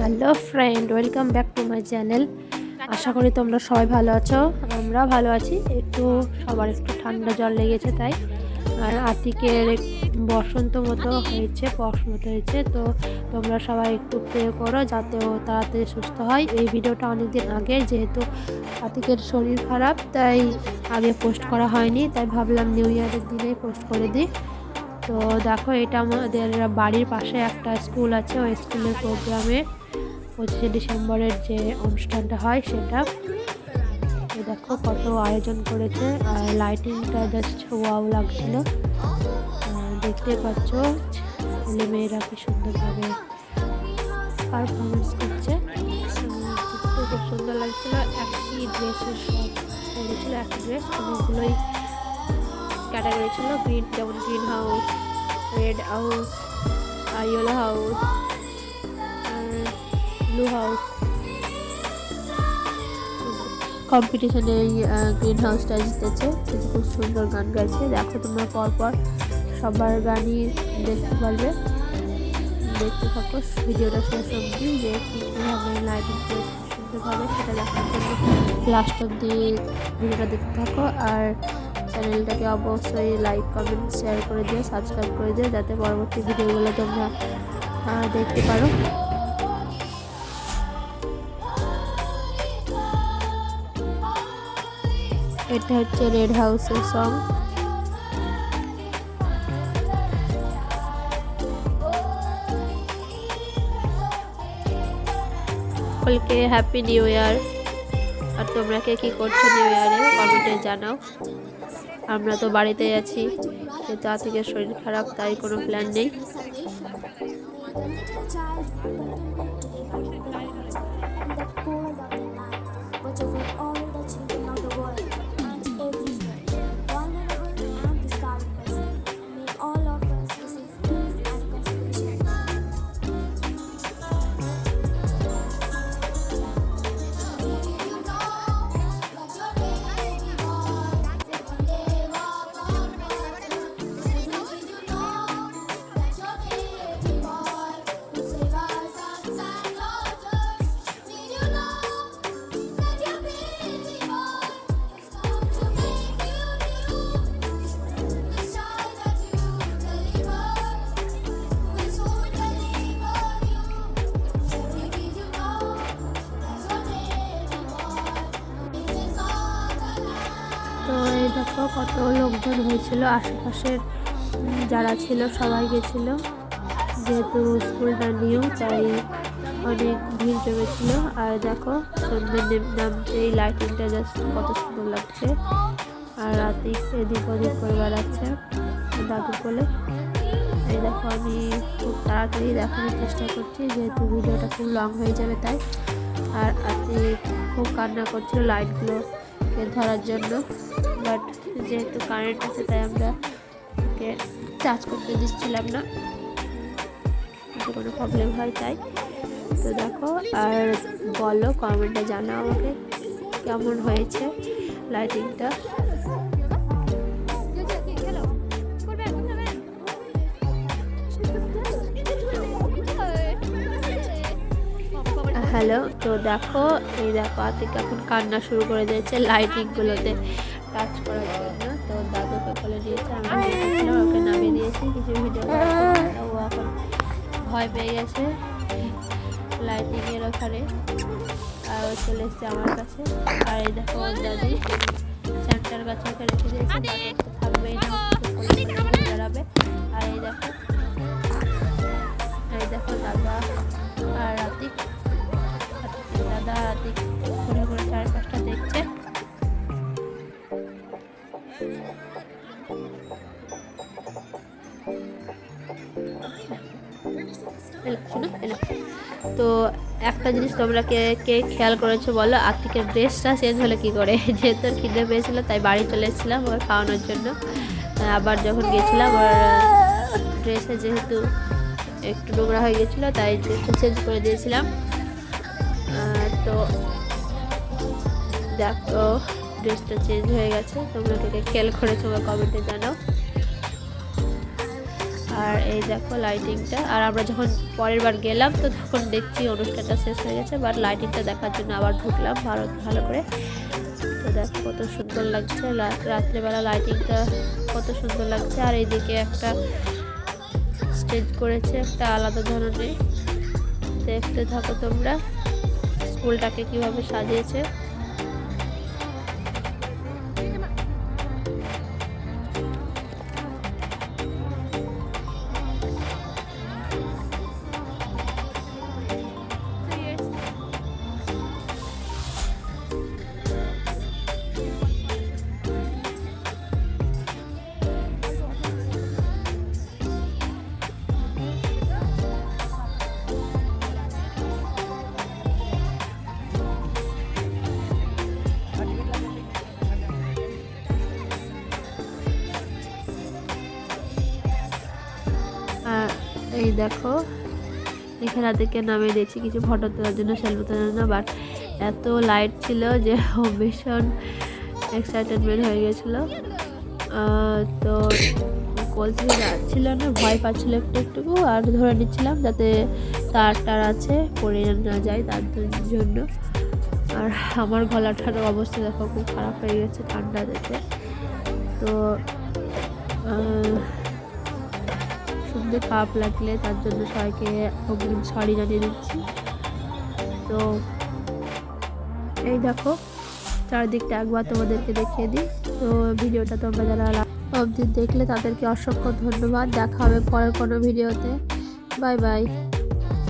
Hello friend, welcome back to my channel. আশা করি তোমরা সবাই ভালো আছো। আমরা ভালো আছি। সবার একটু ঠান্ডা জ্বর লেগেছে তাই। আর আতিকের বসন্ত মতো হয়েছে, পক্স মতো হয়েছে। তো তোমরা সবাই একটু প্রে করো যাতে ও তাড়াতাড়ি সুস্থ হয়। এই ভিডিওটা অনেকদিন আগে, যেহেতু আতিকের শরীর খারাপ তাই আগে পোস্ট করা হয়নি, তাই ভাবলাম নিউ ইয়ারের দিনেই পোস্ট করে দিই। তো দেখো, এটা আমাদের বাড়ির পাশে একটা স্কুল আছে। ওই স্কুলের প্রোগ্রামে 25শে ডিসেম্বরের যে অনুষ্ঠানটা হয় সেটা। তো দেখো কত আয়োজন করেছে, আর লাইটিংটা জাস্ট ওয়াও লাগছিল। দেখতে পাচ্ছ ছেলেমেয়েরা কি সুন্দরভাবে পারফরমেন্স করছে। খুব সুন্দর লাগছিল। একই ড্রেসের সব পরেছিল, একই ড্রেস। অনেকগুলোই ক্যাটাগরি ছিল, যেমন green house, red house, yellow house, blue house. কম্পিটিশনে এই গ্রিন হাউসটা জিতেছে। কিন্তু খুব সুন্দর গান গাইছে। দেখো তোমরা পরপর সবার গানই দেখতে পারবে। দেখতে থাকো ভিডিওটা শেষ অবধি, যে কীভাবে লাইটিং করে সুন্দরভাবে সেটা দেখার জন্য লাস্ট অবধি ভিডিওটা দেখতে থাকো। আর চ্যানেলটাকে অবশ্যই লাইক, কমেন্ট, শেয়ার করে দিও, সাবস্ক্রাইব করে দিও, যাতে পরবর্তী ভিডিওগুলো তোমরা দেখতে পারো। এটা হচ্ছে রেড হাউসের সং। সকলকে হ্যাপি নিউ ইয়ার। আর তোমরা কে কী করছো নিউ ইয়ারে কমেন্টে জানাও। আমরা তো বাড়িতেই আছি, যেহেতু আতিকের শরীর খারাপ তাই কোনো প্ল্যান নেই। তো এই দেখো কত লোকজন হয়েছিল, আশেপাশের যারা ছিল সবাই গেছিলো। যেহেতু স্কুলটা নিউ তাই অনেক ভিড় জমেছিল। আর দেখো সন্ধ্যের নামতে এই লাইটিংটা জাস্ট কত সুন্দর লাগছে। আর রাতে এদিক ওদিক করে বেড়াচ্ছে দাদু বলে। এই দেখো আমি খুব তাড়াতাড়ি দেখানোর চেষ্টা করছি, যেহেতু ভিডিওটা খুব লং হয়ে যাবে তাই। আর আতি খুব কান্না করছিল লাইটগুলোকে ধরার জন্য, বাট যেহেতু কারেন্ট আছে তাই আমরা ওকে চার্জ করতে দিচ্ছিলাম না, যদি কোনো প্রবলেম হয় তাই। তো দেখো, আর বলো কমেন্টে জানাও আমাকে কেমন হয়েছে লাইটিংটা। হ্যালো, তো দেখো এই দেখো আতিক এখন কান্না শুরু করে দিয়েছে লাইটিংগুলোতে টাচ করার জন্য। তো দাদুকে বলে দিয়েছে, আমি দেখেছিলাম, ওকে নামিয়ে দিয়েছি কিছু ভিডিও করার জন্য। ও এখন ভয় পেয়ে গেছে লাইটিংয়ের ওখানে, আর ও চলে এসছে আমার কাছে। আর এই দেখো দাদি স্যান্টার কাছে ওকে রেখে দিয়েছে, থাকবেই না, দাঁড়াবে। আর এই দেখো দাদা আর আতিক, দাদা আতিক ঘুরে ঘুরে চারপাশটা দেখছে। তো একটা জিনিস তোমরা কে খেয়াল করেছো বলো, আতিকের ড্রেসটা চেঞ্জ হলো কি করে? যেহেতু খিদে পেয়েছিল তাই বাড়ি চলে এসেছিলাম ওর খাওয়ানোর জন্য। আবার যখন গেছিলাম ওর ড্রেসে যেহেতু একটু নোংরা হয়ে গেছিলো তাই ড্রেসটা চেঞ্জ করে দিয়েছিলাম। তো দেখো ড্রেসটা চেঞ্জ হয়ে গেছে। তোমরা কে খেয়াল করেছো বা কমেন্টে জানাও। আর এই দেখো লাইটিংটা। আর আমরা যখন পরের বার গেলাম তো তখন দেখছি অনুষ্ঠানটা শেষ হয়ে গেছে, বাট লাইটিংটা দেখার জন্য আবার ঢুকলাম ভালো করে। তো দেখো কত সুন্দর লাগছে রাত্রেবেলা লাইটিংটা, কত সুন্দর লাগছে। আর এইদিকে একটা স্টেজ করেছে একটা আলাদা ধরনের, দেখতে থাকো তোমরা স্কুলটাকে কিভাবে সাজিয়েছে। আর এই দেখো এখানে থেকে নামিয়ে দিয়েছি কিছু ফটো তোলার জন্য, সেলফি তোলার জন্য, বাট এত লাইট ছিল যে ভীষণ এক্সাইটেডমেন্ট হয়ে গেছিলো। তো কোল থেকে যাচ্ছিল না, ভয় পাচ্ছিল একটু আর ধরে নিচ্ছিলাম যাতে তার আছে পড়ে না যায় তার জন্য। আর আমার গলাটার অবস্থা দেখো খুব খারাপ হয়ে গেছে ঠান্ডা যেতে। তো শুনতে খারাপ লাগলে তার জন্য সবাইকে অগ্রিম সরি জানিয়ে দিচ্ছি। তো এই দেখো চারদিকটা একবার তোমাদেরকে দেখিয়ে দিই। তো ভিডিওটা তোমরা যারা অবধি দেখলে তাদেরকে অসংখ্য ধন্যবাদ। দেখা হবে পরের কোনো ভিডিওতে। Bye bye.